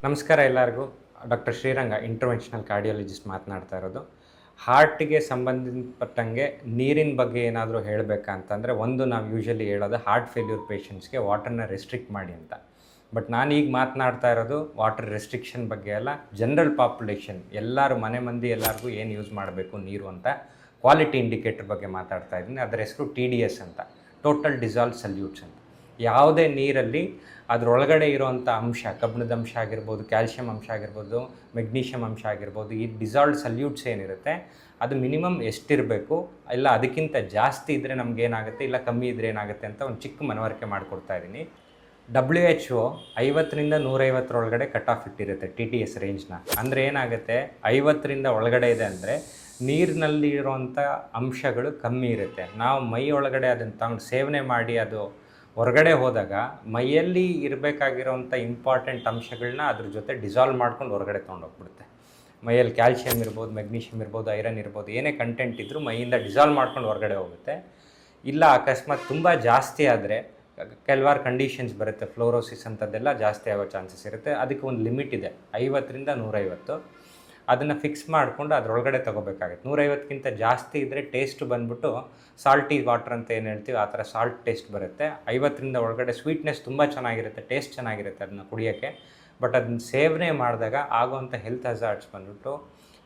ನಮಸ್ಕಾರ ಎಲ್ಲರಿಗೂ. Doctor Sriranga interventional cardiologist ಮಾತನಾಡ್ತಾ ಇರೋದು. ಹಾರ್ಟಿಗೆ ಸಂಬಂಧಪಟ್ಟಂಗೆ ನೀರಿನ ಬಗ್ಗೆ ಏನಾದರೂ ಹೇಳಬೇಕಂತಂದರೆ ನಾವು ಯೂಶಲಿ ಹೇಳೋದು ಹಾರ್ಟ್ ಫೇಲ್ಯೂರ್ ಪೇಷಂಟ್ಸ್ಗೆ ವಾಟರ್ನ ರೆಸ್ಟ್ರಿಕ್ಟ್ ಮಾಡಿ ಅಂತ. ಬಟ್ ನಾನೀಗ ಮಾತನಾಡ್ತಾ ಇರೋದು ವಾಟರ್ ರೆಸ್ಟ್ರಿಕ್ಷನ್ ಬಗ್ಗೆ ಅಲ್ಲ, ಜನರಲ್ ಪಾಪ್ಯುಲೇಷನ್ ಎಲ್ಲರೂ ಮನೆ ಮಂದಿ ಎಲ್ಲರಿಗೂ ಏನು ಯೂಸ್ ಮಾಡಬೇಕು ನೀರು ಅಂತ ಕ್ವಾಲಿಟಿ ಇಂಡಿಕೇಟರ್ ಬಗ್ಗೆ ಮಾತಾಡ್ತಾ ಇದ್ದೀನಿ. ಅದರ ಹೆಸರು TDS ಅಂತ, ಟೋಟಲ್ ಡಿಸಾಲ್ವ್ ಸಲ್ಯೂಟ್ಸ್ ಅಂತ. ಯಾವುದೇ ನೀರಲ್ಲಿ ಅದರೊಳಗಡೆ ಇರೋವಂಥ ಅಂಶ, ಕಬ್ಬಿಣದ ಅಂಶ ಆಗಿರ್ಬೋದು, ಕ್ಯಾಲ್ಶಿಯಂ ಅಂಶ ಆಗಿರ್ಬೋದು, ಮೆಗ್ನೀಷಿಯಮ್ ಅಂಶ ಆಗಿರ್ಬೋದು, ಈ ಡಿಸಾಲ್ವ್ಡ್ ಸಲ್ಯೂಟ್ಸ್ ಏನಿರುತ್ತೆ ಅದು ಮಿನಿಮಮ್ ಎಷ್ಟಿರಬೇಕು, ಇಲ್ಲ ಅದಕ್ಕಿಂತ ಜಾಸ್ತಿ ಇದ್ದರೆ ನಮಗೇನಾಗುತ್ತೆ, ಇಲ್ಲ ಕಮ್ಮಿ ಇದ್ದರೆ ಏನಾಗುತ್ತೆ ಅಂತ ಒಂದು ಚಿಕ್ಕ ಮನವರಿಕೆ ಮಾಡಿಕೊಡ್ತಾ ಇದ್ದೀನಿ. WHO 50ರಿಂದ 150 ಕಟ್ ಆಫ್ ಇಟ್ಟಿರುತ್ತೆ TDS ರೇಂಜ್ನ. ಅಂದರೆ ಏನಾಗುತ್ತೆ, 50ರಿಂದ ಒಳಗಡೆ ಇದೆ ಅಂದರೆ ನೀರಿನಲ್ಲಿ ಇರುವಂಥ ಅಂಶಗಳು ಕಮ್ಮಿ ಇರುತ್ತೆ. ನಾವು ಮೈ ಒಳಗಡೆ ಅದನ್ನು ತಗೊಂಡು ಸೇವನೆ ಮಾಡಿ ಅದು ಹೊರಗಡೆ ಹೋದಾಗ ಮೈಯಲ್ಲಿ ಇರಬೇಕಾಗಿರೋಂಥ ಇಂಪಾರ್ಟೆಂಟ್ ಅಂಶಗಳನ್ನ ಅದ್ರ ಜೊತೆ ಡಿಸಾಲ್ವ್ ಮಾಡ್ಕೊಂಡು ಹೊರಗಡೆ ತೊಗೊಂಡೋಗ್ಬಿಡುತ್ತೆ. ಮೈಯಲ್ಲಿ ಕ್ಯಾಲ್ಶಿಯಂ ಇರ್ಬೋದು, ಮೆಗ್ನೀಷಿಯಮ್ ಇರ್ಬೋದು, ಐರನ್ ಇರ್ಬೋದು, ಏನೇ ಕಂಟೆಂಟ್ ಇದ್ದರೂ ಮೈಯಿಂದ ಡಿಸಾಲ್ವ್ ಮಾಡ್ಕೊಂಡು ಹೊರಗಡೆ ಹೋಗುತ್ತೆ. ಇಲ್ಲ ಅಕಸ್ಮಾತ್ ತುಂಬ ಜಾಸ್ತಿ ಆದರೆ ಕೆಲವಾರು ಕಂಡೀಷನ್ಸ್ ಬರುತ್ತೆ, ಫ್ಲೋರೋಸಿಸ್ ಅಂಥದ್ದೆಲ್ಲ ಜಾಸ್ತಿ ಆಗೋ ಚಾನ್ಸಸ್ ಇರುತ್ತೆ. ಅದಕ್ಕೆ ಒಂದು ಲಿಮಿಟ್ ಇದೆ, 50ರಿಂದ 150. ಅದನ್ನು ಫಿಕ್ಸ್ ಮಾಡಿಕೊಂಡು ಅದರೊಳಗಡೆ ತೊಗೋಬೇಕಾಗುತ್ತೆ. 150ಕ್ಕಿಂತ ಜಾಸ್ತಿ ಇದ್ದರೆ ಟೇಸ್ಟ್ ಬಂದ್ಬಿಟ್ಟು ಸಾಲ್ಟಿ ವಾಟರ್ ಅಂತ ಏನು ಹೇಳ್ತೀವಿ ಆ ಥರ ಸಾಲ್ಟ್ ಟೇಸ್ಟ್ ಬರುತ್ತೆ. 50ರಿಂದ ಒಳಗಡೆ ಸ್ವೀಟ್ನೆಸ್ ತುಂಬ ಚೆನ್ನಾಗಿರುತ್ತೆ, ಟೇಸ್ಟ್ ಚೆನ್ನಾಗಿರುತ್ತೆ ಅದನ್ನ ಕುಡಿಯೋಕ್ಕೆ. ಬಟ್ ಅದನ್ನ ಸೇವನೆ ಮಾಡಿದಾಗ ಆಗೋವಂಥ ಹೆಲ್ತ್ ಹಜಾರ್ಡ್ಸ್ ಬಂದ್ಬಿಟ್ಟು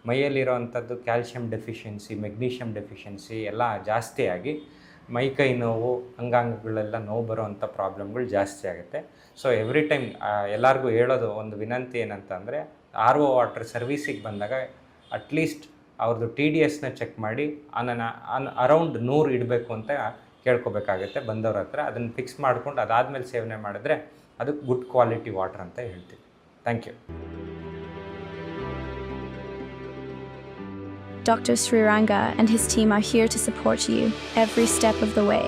ಮೈಯಲ್ಲಿರೋವಂಥದ್ದು ಕ್ಯಾಲ್ಶಿಯಂ ಡೆಫಿಷಿಯನ್ಸಿ, ಮೆಗ್ನೀಷಿಯಮ್ ಡೆಫಿಷಿಯನ್ಸಿ ಎಲ್ಲ ಜಾಸ್ತಿಯಾಗಿ ಮೈಕೈ ನೋವು, ಅಂಗಾಂಗಗಳೆಲ್ಲ ನೋವು ಬರೋವಂಥ ಪ್ರಾಬ್ಲಮ್ಗಳು ಜಾಸ್ತಿ ಆಗುತ್ತೆ. ಸೊ ಎವ್ರಿ ಟೈಮ್ ಎಲ್ಲರಿಗೂ ಹೇಳೋದು ಒಂದು ವಿನಂತಿ ಏನಂತಂದರೆ, RO ವಾಟರ್ ಸರ್ವೀಸಿಗೆ ಬಂದಾಗ ಅಟ್ಲೀಸ್ಟ್ ಅವ್ರದ್ದು TDSನ ಚೆಕ್ ಮಾಡಿ ಅರೌಂಡ್ 100 ಇಡಬೇಕು ಅಂತ ಕೇಳ್ಕೊಬೇಕಾಗುತ್ತೆ ಬಂದವ್ರ ಹತ್ರ. ಅದನ್ನು ಫಿಕ್ಸ್ ಮಾಡ್ಕೊಂಡು ಅದಾದಮೇಲೆ ಸೇವನೆ ಮಾಡಿದ್ರೆ ಅದು ಗುಡ್ ಕ್ವಾಲಿಟಿ ವಾಟರ್ ಅಂತ ಹೇಳ್ತೀವಿ. Thank you. Dr. Sriranga and his team are here to support you every step of the way.